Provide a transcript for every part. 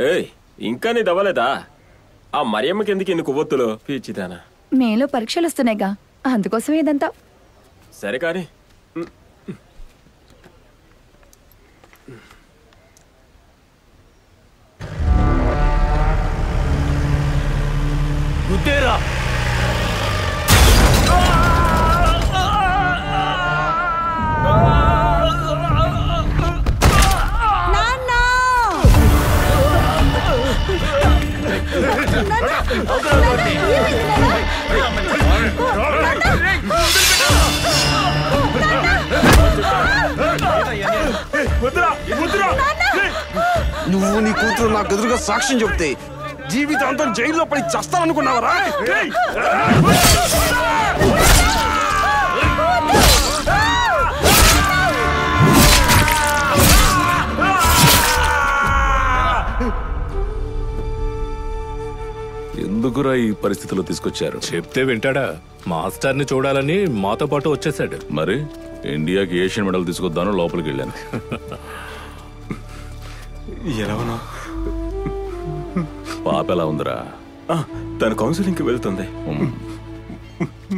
ఏయ్ ఇంకా నీ దవ్వలేదా? ఆ మరియమ్మకి ఎందుకు ఇన్ని కొవ్వొత్తులు? పిచ్చిదానా. మేలో పరీక్షలు వస్తున్నాయిగా, అందుకోసం ఇదంతా. సరే కానీ గుద్దేరా. నువ్వు నీ కూతురు నాకు ఎదురుగా సాక్ష్యం చెప్తే జీవితాంతం జైల్లో పడి చస్తాననుకున్నావరా? ఎందుకురా ఈ పరిస్థితిలో తీసుకొచ్చారు? చెప్తే వింటాడా? మాస్టర్ని చూడాలని మాతో పాటు వచ్చేసాడు. మరి ఇండియాకి ఏషియన్ మెడల్ తీసుకొద్దాను లోపలికి వెళ్ళాను. ఎలా ఉన్నా? పాప ఎలా ఉందిరా? తన కౌన్సిలింగ్కి వెళ్తుంది.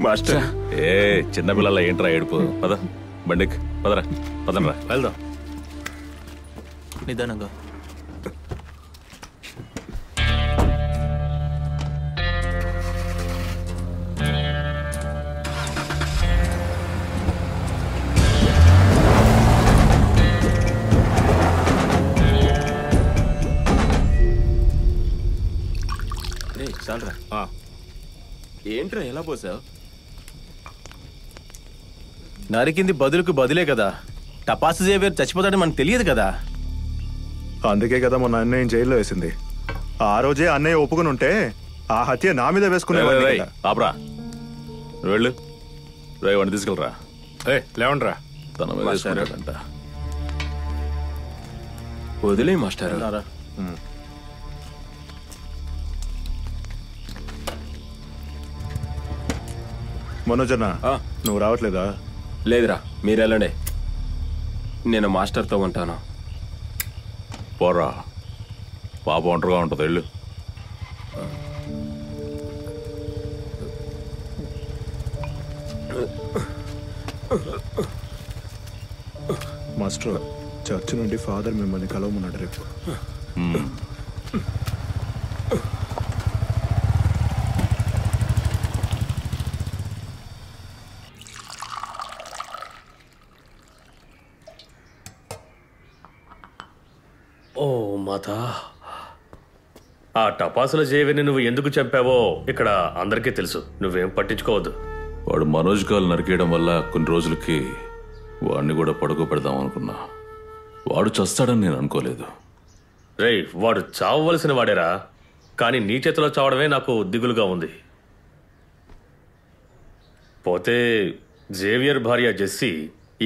మాస్టర్ ఏ చిన్నపిల్లల ఏంట్రా ఏడుపు? పద బండికి పదరా, పదనరా వెళ్దాం. నిదానంగా. చాలరా. ఏంట్రా ఎలా పోసావు? నరికింది బదులుకు బదులే కదా. టపాసు జేవియర్ చచ్చిపోతాడని మనకు తెలియదు కదా. అందుకే కదా మొన్న అన్నయ్య జైల్లో వేసింది. ఆ రోజే అన్నయ్య ఒప్పుకుని ఉంటే ఆ హత్య నా మీద వేసుకునేవాడిని. ఆపరా, వెళ్ళు. రే వాడిని తీసుకెళ్ళరా. లేవండ్రా. తన మీద వేసుకుంటాడంట. వదిలే మాస్టర్. మనోజన్న, నువ్వు రావట్లేదా? లేదురా, మీరు వెళ్ళండి. నేను మాస్టర్తో ఉంటాను. పోరా, పాప ఒంటరిగా ఉంటుంది. వెళ్ళు. మాస్టర్, చర్చ్ నుండి ఫాదర్ మిమ్మల్ని కలవమన్నాడు రేపు. ఓ మాతా, ఆ టపాసుల జేవిని నువ్వు ఎందుకు చంపావో ఇక్కడ అందరికీ తెలుసు. నువ్వేం పట్టించుకోవద్దు. వాడు మనోజ్ కాలు నరికేయడం వల్ల కొన్ని రోజులకి వాడిని కూడా పడుకో పెడదాం అనుకున్నా. వాడు చస్తాడని నేను అనుకోలేదు. రేయ్, వాడు చావవలసిన వాడేరా, కానీ నీ చేతిలో చావడమే నాకు దిగులుగా ఉంది. పోతే జేవియర్ భార్య జెస్సీ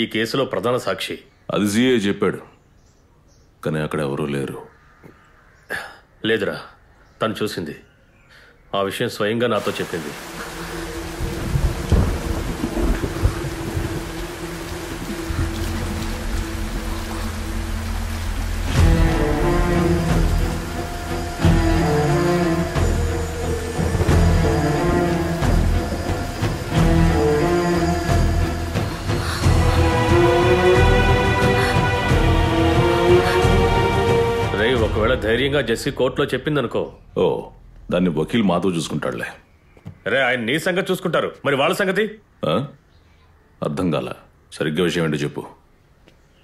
ఈ కేసులో ప్రధాన సాక్షి. అది జీఏ చెప్పాడు, కానీ అక్కడ ఎవరూ లేరు. లేదురా, తను చూసింది. ఆ విషయం స్వయంగా నాతో చెప్పింది. ఒకవేళ ధైర్యంగా జెస్సీ కోర్టులో చెప్పిందనుకో. ఓ, దాన్ని వకీల్ మాతో చూసుకుంటాడులే. రే, ఆయన నీ సంగతి చూసుకుంటారు, మరి వాళ్ళ సంగతి? అర్థం కాల. సరిగ్గా విషయం ఏంటో చెప్పు.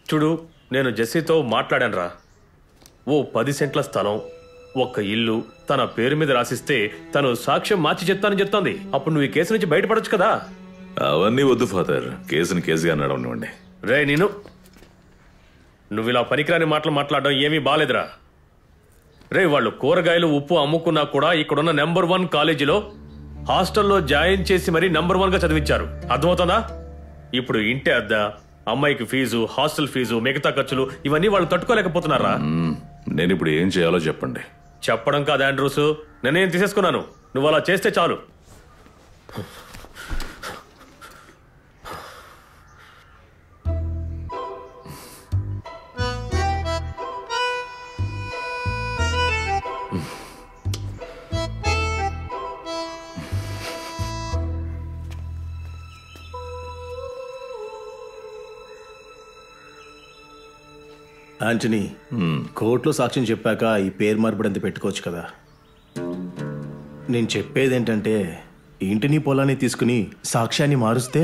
చూడు, నేను జెస్సీతో మాట్లాడానురా. ఓ 10 సెంట్ల స్థలం, ఒక్క ఇల్లు తన పేరు మీద రాసిస్తే తను సాక్ష్యం మార్చి చెప్తానని చెప్తోంది. అప్పుడు నువ్వు ఈ కేసు నుంచి బయటపడొచ్చు కదా. అవన్నీ వద్దు ఫాదర్, కేసుని కేసుగా నడవనివ్వండి. రే, నువ్వు ఇలా పనికిరాని మాటలు మాట్లాడడం ఏమీ బాలేదురా. రే, వాళ్ళు కూరగాయలు ఉప్పు అమ్ముకున్నా కూడా ఇక్కడున్న నెంబర్ 1 కాలేజీలో హాస్టల్లో జాయిన్ చేసి మరీ నెంబర్ 1గా చదివించారు. అర్థమవుతుందా? ఇప్పుడు ఇంటి అద్దె, అమ్మాయికి ఫీజు, హాస్టల్ ఫీజు, మిగతా ఖర్చులు ఇవన్నీ వాళ్ళు తట్టుకోలేకపోతున్నారా? నేను ఇప్పుడు ఏం చేయాలో చెప్పండి. చెప్పడం కాదు ఆండ్రూస్, నేనేం తీసేసుకున్నాను. నువ్వు అలా చేస్తే చాలు. ఆంటనీ, కోర్టులో సాక్ష్యం చెప్పాక ఈ పేరు మార్పిడంత పెట్టుకోవచ్చు కదా. నేను చెప్పేది ఏంటంటే ఇంటిని పొలాన్ని తీసుకుని సాక్ష్యాన్ని మారుస్తే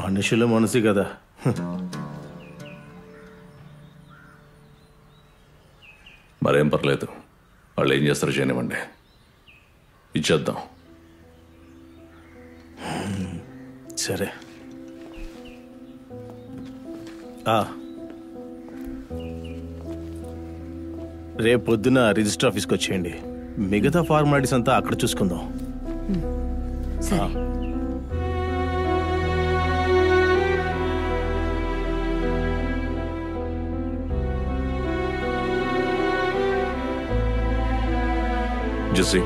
మనుషుల మనసు కదా. మరేం పర్లేదు, వాళ్ళు ఏం చేస్తారో చేయనివ్వండి, ఇచ్చేద్దాం. సరే. రేపు పొద్దున రిజిస్టర్ ఆఫీస్కి వచ్చేయండి. మిగతా ఫార్మాలిటీస్ అంతా అక్కడ చూసుకుందాం. సరే. జెస్సీ,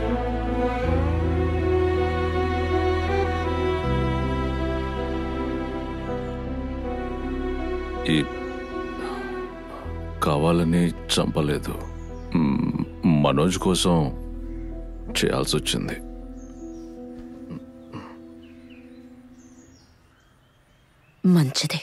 ఈ కావాలని చంపలేదు, మనోజ్ కోసం చేయాల్సి వచ్చింది. మంచిది.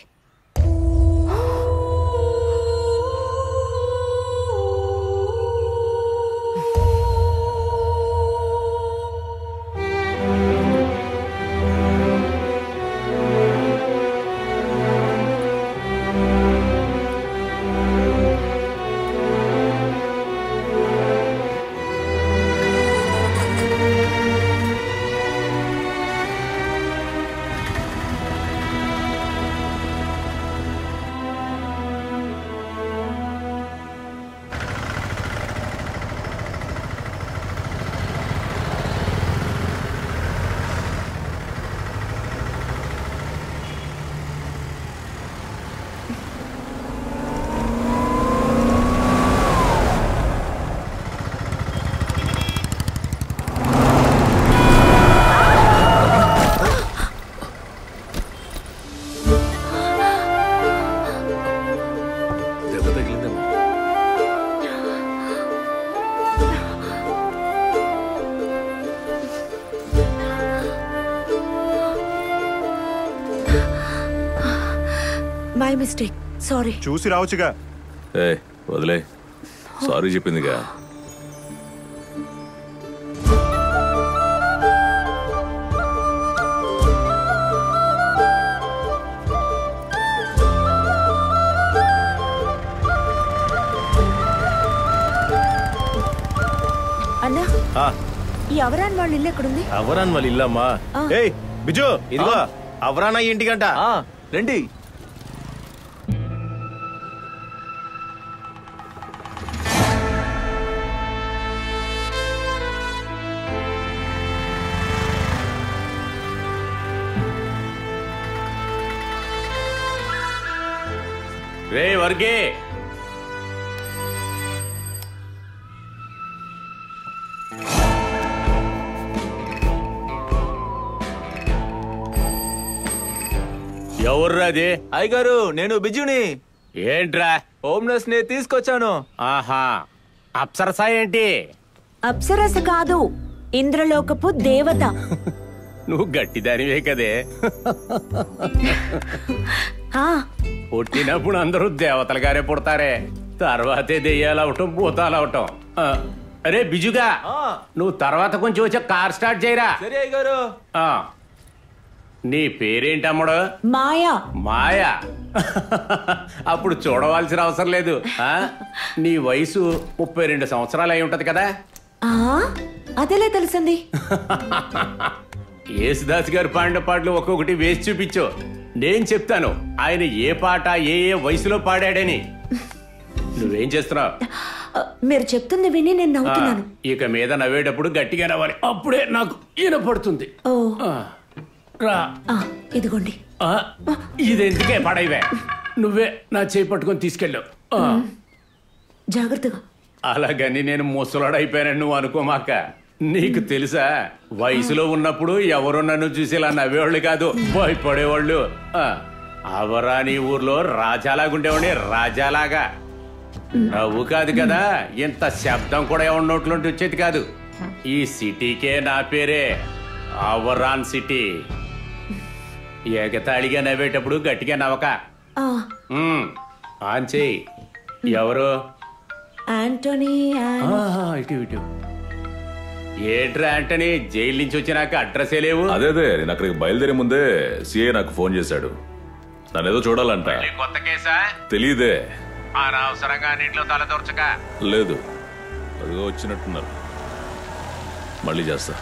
My mistake, sorry. చూసి రావచ్చుగా. ఏ వదిలే, సారీ చెప్పిందిగా. అన్నా, ఈ అవరాన్ వాళ్ళ ఇల్లు ఎక్కడుంది? అవరాన్ వాళ్ళ ఇల్లమ్మా. ఏయ్ బిజు, ఇదిగో అవరానా ఇంటికంట. రండి. రే వర్గే, ఎవర్రాది? అయ్యగారు, నేను బిజుని. ఏంట్రా? హోమ్లెస్ ని తీసుకొచ్చాను. ఆహా, అప్సరసా ఏంటి? అప్సరస కాదు, ఇంద్రలోకపు దేవత. నువ్వు గట్టిదానివే కదే. పుట్టినప్పుడు అందరూ దేవతలుగానే పుడతారే, తర్వాతే దెయ్యాలవటం భూతాలవటం. అరే బిజుగా, నువ్వు తర్వాత కొంచెం వచ్చా కార్ స్టార్ట్ చేయరా. సరే అయ్యగారు. నీ పేరేంటమ్ముడు? మాయా. మాయా? అప్పుడు చూడవలసిన అవసరం లేదు. నీ వయసు 32 సంవత్సరాలు అయి ఉంటది కదా. అదేలే తెలిసింది. యేసుదాస్ గారు పాడిన పాటలు ఒక్కొక్కటి వేసి చూపించు, నేను చెప్తాను ఆయన ఏ పాట ఏ ఏ వయసులో పాడాడని. నువ్వేం చేస్తున్నావు? మీరు చెప్తుంది విని నేను నవ్వుతున్నాను. ఇక మీద నవ్వేటప్పుడు గట్టిగా నవ్వాలి, అప్పుడే నాకు ఈనపడుతుంది. రా, ఇదిగోండి. ఇదెందుకే పడైవే, నువ్వే నా చేయి పట్టుకొని తీసుకెళ్ళావు. జాగ్రత్తగా. అలాగని నేను ముసలాడైపోయానని నువ్వు అనుకోమాక. నీకు తెలుసా, వయసులో ఉన్నప్పుడు ఎవరు నన్ను చూసి ఇలా నవ్వేవాళ్ళు కాదు, భయపడేవాళ్ళు. అవరాని ఊర్లో రాజాలాగుండేవాడిని, రాజాలాగా. నవ్వు కాదు కదా, ఇంత శబ్దం కూడా ఎవరి నోట్లోంటి వచ్చేది కాదు. ఈ సిటీకే నా పేరే అవరాన్ సిటీ. ఎగతాళిగా నవ్వేటప్పుడు గట్టిగా నవ్వక. ఆన్ చేయి. ఎవరు? యాంటోనీ. ఇటు ఇటు. ఏంట్రా యాంటనీ, జైలు నుంచి వచ్చినాక అడ్రస్ లేవు? అదే నేను అక్కడికి బయలుదేరే ముందే సిఐ నాకు ఫోన్ చేశాడు. నన్నేదో చూడాలంట. కొత్త కేసా? తెలీదే. అనవసరంగా నీటిలో తల దూర్చక. లేదు, అదిగో వచ్చినట్టున్నారు. మళ్ళీ చేస్తా.